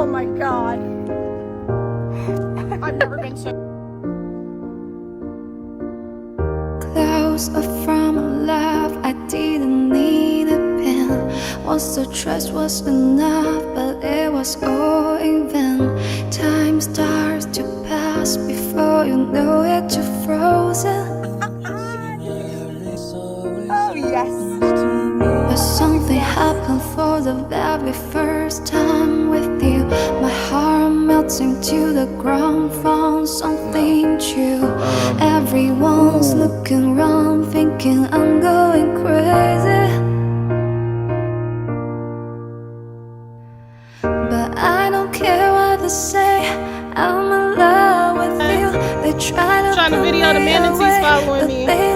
Oh my god. I've never been so close from love. I didn't need a pen. Once the trust was enough, but it was all in vain. Time starts to pass before you know it, you're frozen. Oh yes. But something happened for the very first time with you. My heart melting to the ground, found something true. Everyone's looking around, thinking I'm going crazy. But I don't care what they say, I'm in love with you. They try to trying to video the manatees following me.